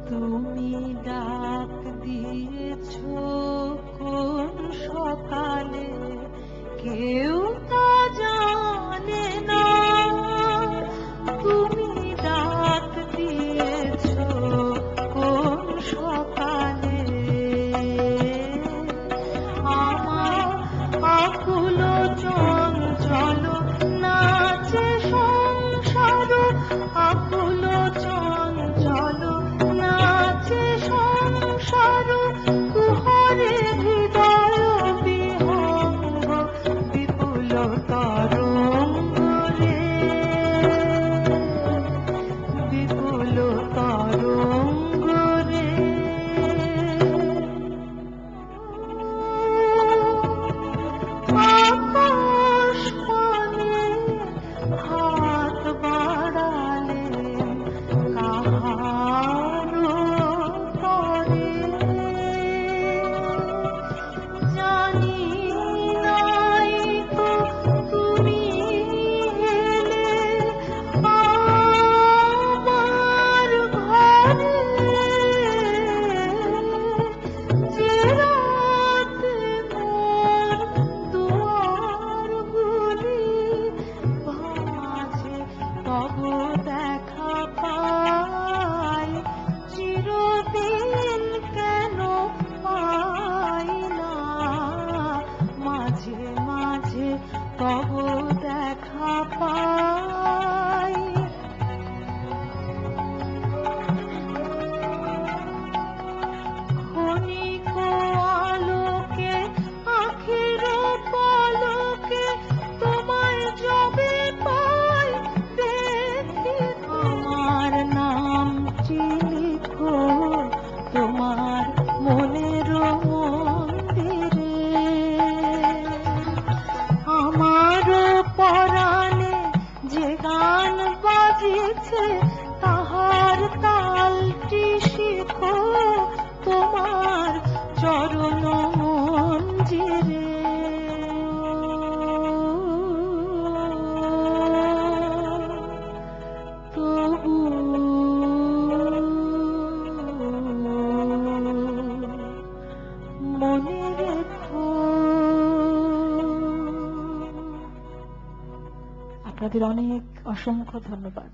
তুমি ডাক দিয়েছো কোন সকালে, কেউ তা জানে না। তুমি ডাক দিয়েছো কোন সকালে, আমার আকুল চঞ্চল নাচে সংসার, আকুল চঞ্চল নাচে সংসার, কুহরে হৃদয় বিহঙ্গ বিপুল তরঙ্গ রে, বিপুল তরঙ্গ রে। আকাশ পানে হাত বাড়ালেন কাহারো তরে, জানি নাই তো তুমি এলে আমার ঘরে, যে রাতে মোর দুয়ারগুলি ভাঁজে তব দেখা পাই, চিরদিন কেন পাই না, মাঝে মাঝে তব দেখা পাই। ক্ষণিক আলোকে আখির পলকে তোমায় যবে পাই দেখি, আমার নামটি লিখো তোমার মনের মন্দিরে, আমার পরাণে যে গান বাজিছে তাহার তালটি শিখো তোমার চরণ মঞ্জিরে। তবু মনে রেখো। আপনাদের অনেক অসংখ্য ধন্যবাদ।